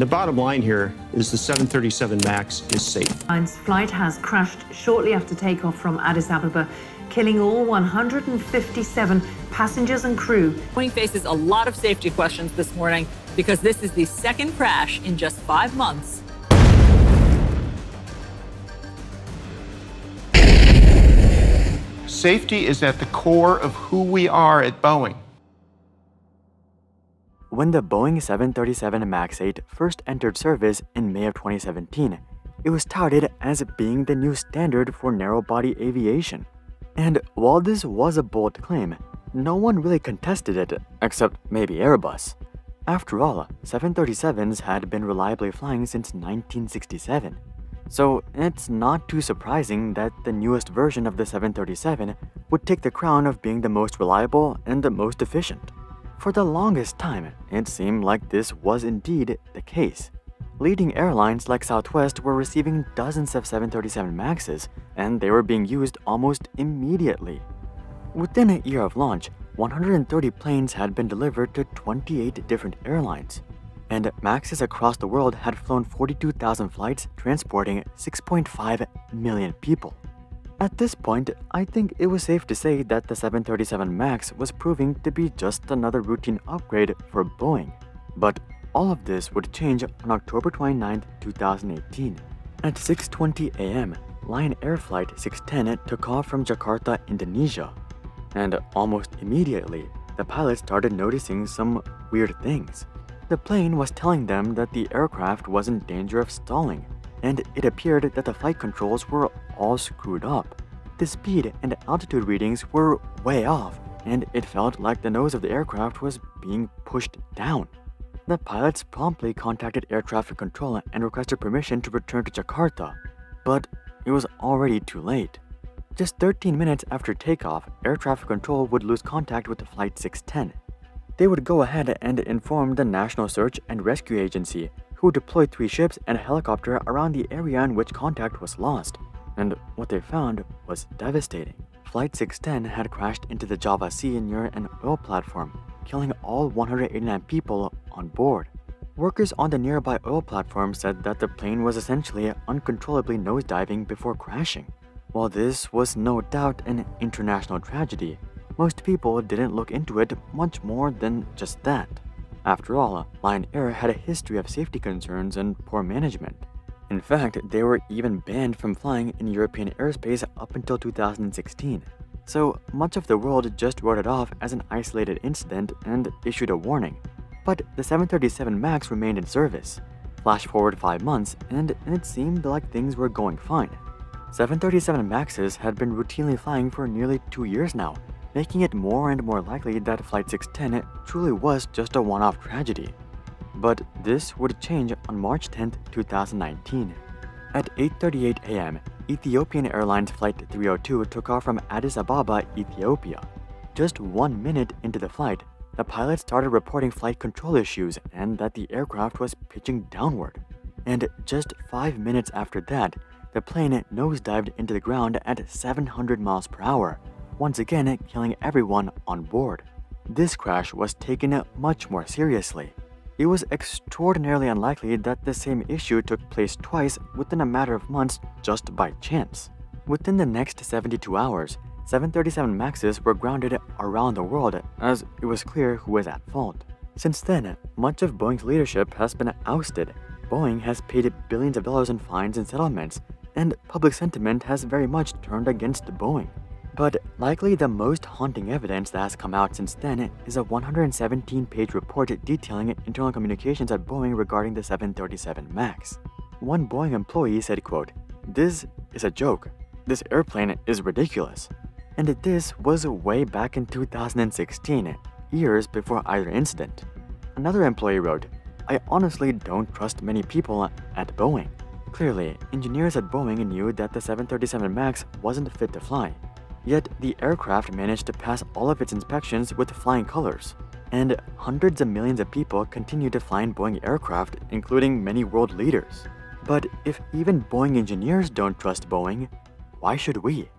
The bottom line here is the 737 MAX is safe. Airline's flight has crashed shortly after takeoff from Addis Ababa, killing all 157 passengers and crew. Boeing faces a lot of safety questions this morning because this is the second crash in just 5 months. Safety is at the core of who we are at Boeing. When the Boeing 737 MAX 8 first entered service in May of 2017, it was touted as being the new standard for narrow-body aviation. And while this was a bold claim, no one really contested it, except maybe Airbus. After all, 737s had been reliably flying since 1967. So it's not too surprising that the newest version of the 737 would take the crown of being the most reliable and the most efficient. For the longest time, it seemed like this was indeed the case. Leading airlines like Southwest were receiving dozens of 737 MAXs, and they were being used almost immediately. Within a year of launch, 130 planes had been delivered to 28 different airlines, and MAXs across the world had flown 42,000 flights transporting 6.5 million people. At this point, I think it was safe to say that the 737 MAX was proving to be just another routine upgrade for Boeing. But all of this would change on October 29, 2018. At 6:20 a.m., Lion Air Flight 610 took off from Jakarta, Indonesia. And almost immediately, the pilots started noticing some weird things. The plane was telling them that the aircraft was in danger of stalling, and it appeared that the flight controls were all screwed up. The speed and altitude readings were way off, and it felt like the nose of the aircraft was being pushed down. The pilots promptly contacted air traffic control and requested permission to return to Jakarta, but it was already too late. Just 13 minutes after takeoff, air traffic control would lose contact with Flight 610. They would go ahead and inform the National Search and Rescue Agency, who deployed 3 ships and a helicopter around the area in which contact was lost. And what they found was devastating. Flight 610 had crashed into the Java Sea near an oil platform, killing all 189 people on board. Workers on the nearby oil platform said that the plane was essentially uncontrollably nosediving before crashing. While this was no doubt an international tragedy, most people didn't look into it much more than just that. After all, Lion Air had a history of safety concerns and poor management. In fact, they were even banned from flying in European airspace up until 2016. So much of the world just wrote it off as an isolated incident and issued a warning. But the 737 MAX remained in service. Flash forward 5 months, and it seemed like things were going fine. 737 MAXs had been routinely flying for nearly 2 years now, making it more and more likely that Flight 610 truly was just a one-off tragedy. But this would change on March 10, 2019. At 8:38 a.m., Ethiopian Airlines Flight 302 took off from Addis Ababa, Ethiopia. Just 1 minute into the flight, the pilot started reporting flight control issues and that the aircraft was pitching downward. And just 5 minutes after that, the plane nosedived into the ground at 700 miles per hour, once again killing everyone on board. This crash was taken much more seriously. It was extraordinarily unlikely that the same issue took place twice within a matter of months just by chance. Within the next 72 hours, 737 MAXs were grounded around the world as it was clear who was at fault. Since then, much of Boeing's leadership has been ousted. Boeing has paid billions of dollars in fines and settlements, and public sentiment has very much turned against Boeing. But likely the most haunting evidence that has come out since then is a 117-page report detailing internal communications at Boeing regarding the 737 MAX. One Boeing employee said, quote, "This is a joke. This airplane is ridiculous." And this was way back in 2016, years before either incident. Another employee wrote, "I honestly don't trust many people at Boeing." Clearly, engineers at Boeing knew that the 737 MAX wasn't fit to fly. Yet the aircraft managed to pass all of its inspections with flying colors. And hundreds of millions of people continue to fly in Boeing aircraft, including many world leaders. But if even Boeing engineers don't trust Boeing, why should we?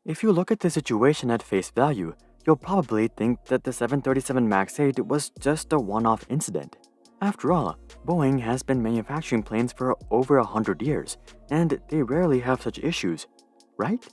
If you look at the situation at face value, you'll probably think that the 737 MAX 8 was just a one-off incident. After all, Boeing has been manufacturing planes for over 100 years, and they rarely have such issues, right?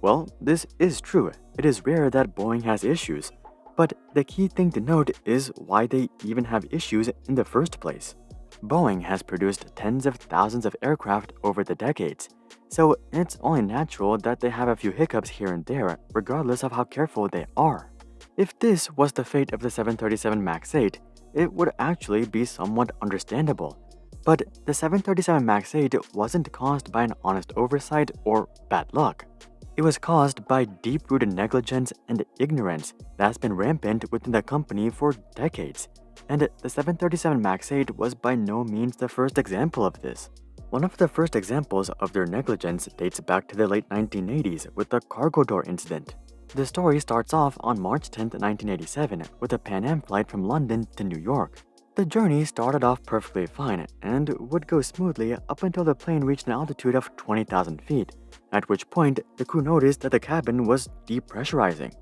Well, this is true. It is rare that Boeing has issues, but the key thing to note is why they even have issues in the first place. Boeing has produced tens of thousands of aircraft over the decades, so it's only natural that they have a few hiccups here and there, regardless of how careful they are. If this was the fate of the 737 MAX 8, it would actually be somewhat understandable. But the 737 MAX 8 wasn't caused by an honest oversight or bad luck. It was caused by deep-rooted negligence and ignorance that's been rampant within the company for decades. And the 737 MAX 8 was by no means the first example of this. One of the first examples of their negligence dates back to the late 1980s with the cargo door incident. The story starts off on March 10, 1987, with a Pan Am flight from London to New York. The journey started off perfectly fine and would go smoothly up until the plane reached an altitude of 20,000 feet, at which point the crew noticed that the cabin was depressurizing.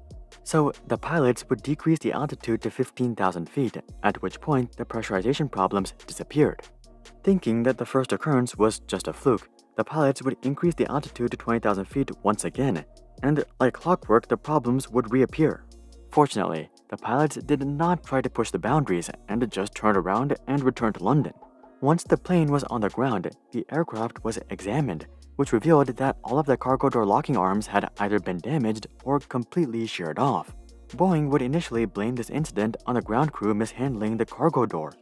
So the pilots would decrease the altitude to 15,000 feet, at which point the pressurization problems disappeared. Thinking that the first occurrence was just a fluke, the pilots would increase the altitude to 20,000 feet once again, and like clockwork, the problems would reappear. Fortunately, the pilots did not try to push the boundaries and just turned around and returned to London. Once the plane was on the ground, the aircraft was examined, which revealed that all of the cargo door locking arms had either been damaged or completely sheared off. Boeing would initially blame this incident on the ground crew mishandling the cargo door.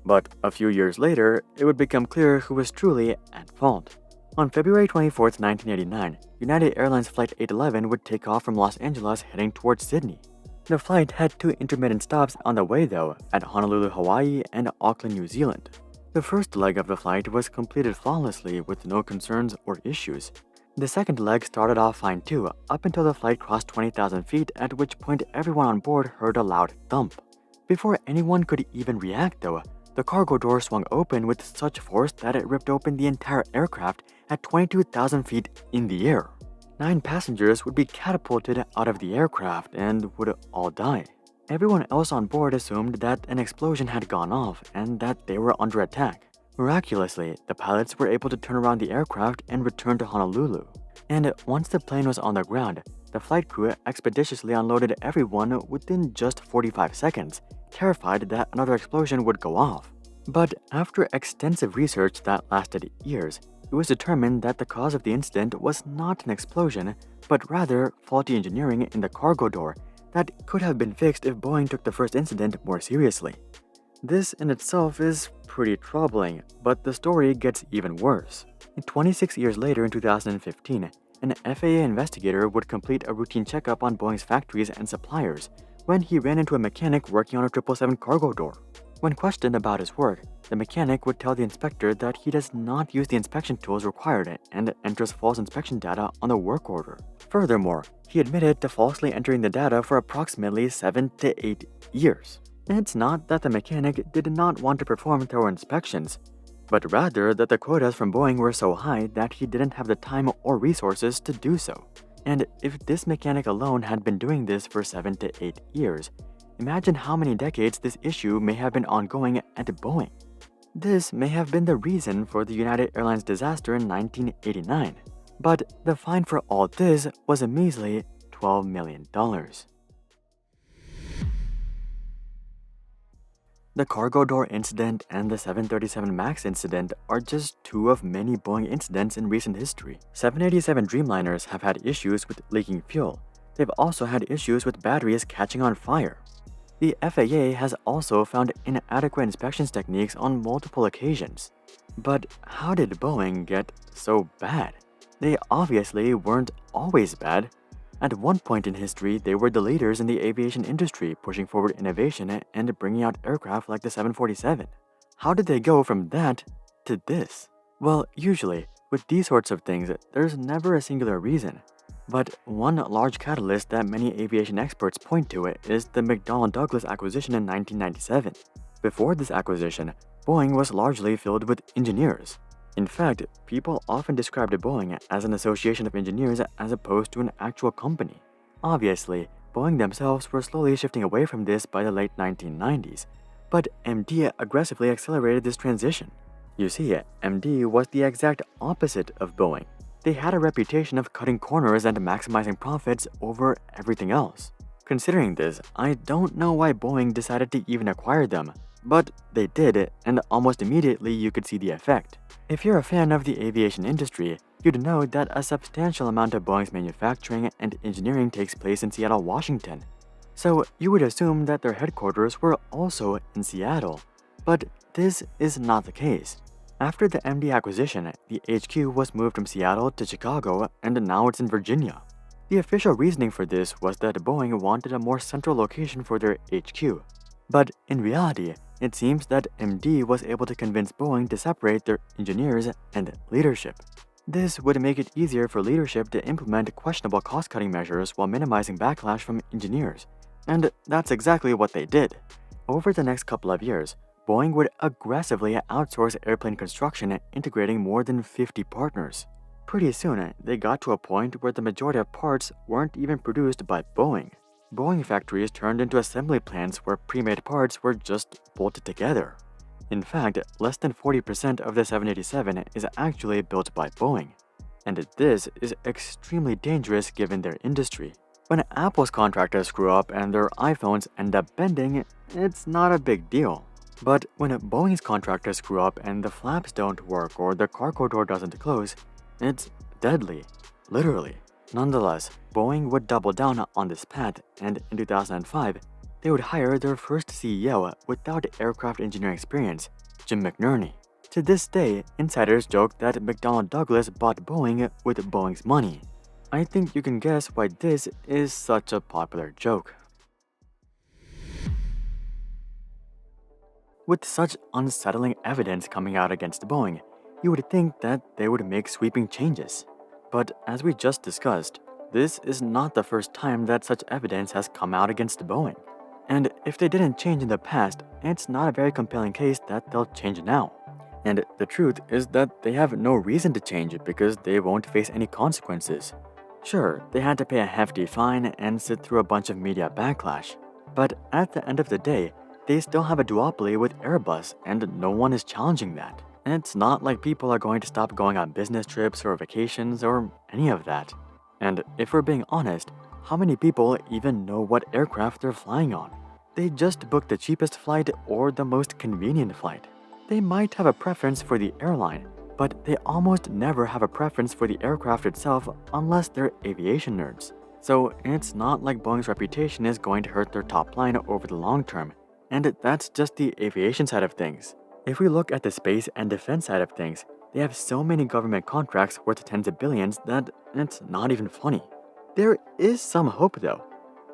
But a few years later, it would become clear who was truly at fault. On February 24, 1989, United Airlines Flight 811 would take off from Los Angeles heading towards Sydney. The flight had two intermittent stops on the way though, at Honolulu, Hawaii and Auckland, New Zealand. The first leg of the flight was completed flawlessly with no concerns or issues. The second leg started off fine too, up until the flight crossed 20,000 feet, at which point everyone on board heard a loud thump. Before anyone could even react though, the cargo door swung open with such force that it ripped open the entire aircraft at 22,000 feet in the air. 9 passengers would be catapulted out of the aircraft and would all die. Everyone else on board assumed that an explosion had gone off and that they were under attack. Miraculously, the pilots were able to turn around the aircraft and return to Honolulu. And once the plane was on the ground, the flight crew expeditiously unloaded everyone within just 45 seconds, terrified that another explosion would go off. But after extensive research that lasted years, it was determined that the cause of the incident was not an explosion, but rather faulty engineering in the cargo door that could have been fixed if Boeing took the first incident more seriously. This in itself is pretty troubling, but the story gets even worse. 26 years later in 2015, an FAA investigator would complete a routine checkup on Boeing's factories and suppliers when he ran into a mechanic working on a 777 cargo door. When questioned about his work, the mechanic would tell the inspector that he does not use the inspection tools required and enters false inspection data on the work order. Furthermore, he admitted to falsely entering the data for approximately 7 to 8 years. It's not that the mechanic did not want to perform thorough inspections, but rather that the quotas from Boeing were so high that he didn't have the time or resources to do so. And if this mechanic alone had been doing this for 7 to 8 years, imagine how many decades this issue may have been ongoing at Boeing. This may have been the reason for the United Airlines disaster in 1989, but the fine for all this was a measly $12 million. The cargo door incident and the 737 MAX incident are just two of many Boeing incidents in recent history. 787 Dreamliners have had issues with leaking fuel. They've also had issues with batteries catching on fire. The FAA has also found inadequate inspections techniques on multiple occasions. But how did Boeing get so bad? They obviously weren't always bad. At one point in history, they were the leaders in the aviation industry, pushing forward innovation and bringing out aircraft like the 747. How did they go from that to this? Well, usually, with these sorts of things, there's never a singular reason. But one large catalyst that many aviation experts point to is the McDonnell Douglas acquisition in 1997. Before this acquisition, Boeing was largely filled with engineers. In fact, people often described Boeing as an association of engineers as opposed to an actual company. Obviously, Boeing themselves were slowly shifting away from this by the late 1990s, but MD aggressively accelerated this transition. You see, MD was the exact opposite of Boeing. They had a reputation of cutting corners and maximizing profits over everything else. Considering this, I don't know why Boeing decided to even acquire them, but they did, and almost immediately you could see the effect. If you're a fan of the aviation industry, you'd know that a substantial amount of Boeing's manufacturing and engineering takes place in Seattle, Washington. So you would assume that their headquarters were also in Seattle, but this is not the case. After the MD acquisition, the HQ was moved from Seattle to Chicago, and now it's in Virginia. The official reasoning for this was that Boeing wanted a more central location for their HQ. But in reality, it seems that MD was able to convince Boeing to separate their engineers and leadership. This would make it easier for leadership to implement questionable cost-cutting measures while minimizing backlash from engineers. And that's exactly what they did. Over the next couple of years, Boeing would aggressively outsource airplane construction, integrating more than 50 partners. Pretty soon, they got to a point where the majority of parts weren't even produced by Boeing. Boeing factories turned into assembly plants where pre-made parts were just bolted together. In fact, less than 40% of the 787 is actually built by Boeing. And this is extremely dangerous given their industry. When Apple's contractors screw up and their iPhones end up bending, it's not a big deal. But when Boeing's contractors screw up and the flaps don't work or the cargo door doesn't close, it's deadly, literally. Nonetheless, Boeing would double down on this path, and in 2005, they would hire their first CEO without aircraft engineering experience, Jim McNerney. To this day, insiders joke that McDonnell Douglas bought Boeing with Boeing's money. I think you can guess why this is such a popular joke. With such unsettling evidence coming out against Boeing, you would think that they would make sweeping changes. But as we just discussed, this is not the first time that such evidence has come out against Boeing. And if they didn't change in the past, it's not a very compelling case that they'll change now. And the truth is that they have no reason to change it because they won't face any consequences. Sure, they had to pay a hefty fine and sit through a bunch of media backlash, but at the end of the day, they still have a duopoly with Airbus, and no one is challenging that. And it's not like people are going to stop going on business trips or vacations or any of that. And if we're being honest, how many people even know what aircraft they're flying on? They just book the cheapest flight or the most convenient flight. They might have a preference for the airline, but they almost never have a preference for the aircraft itself unless they're aviation nerds. So it's not like Boeing's reputation is going to hurt their top line over the long term. And that's just the aviation side of things. If we look at the space and defense side of things, they have so many government contracts worth tens of billions that it's not even funny. There is some hope though.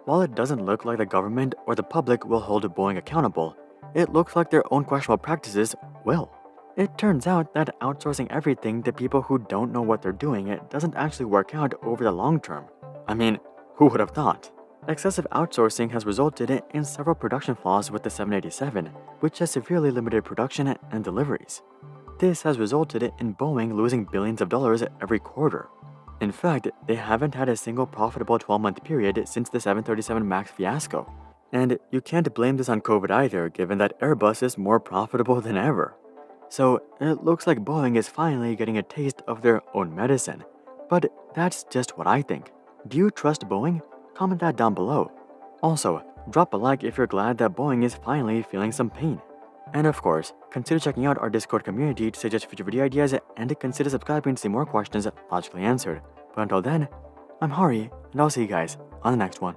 While it doesn't look like the government or the public will hold Boeing accountable, it looks like their own questionable practices will. It turns out that outsourcing everything to people who don't know what they're doing doesn't actually work out over the long term. I mean, who would have thought? Excessive outsourcing has resulted in several production flaws with the 787, which has severely limited production and deliveries. This has resulted in Boeing losing billions of dollars every quarter. In fact, they haven't had a single profitable 12-month period since the 737 MAX fiasco. And you can't blame this on COVID either, given that Airbus is more profitable than ever. So it looks like Boeing is finally getting a taste of their own medicine. But that's just what I think. Do you trust Boeing? Comment that down below. Also, drop a like if you're glad that Boeing is finally feeling some pain. And of course, consider checking out our Discord community to suggest future video ideas and consider subscribing to see more questions logically answered. But until then, I'm Hari, and I'll see you guys on the next one.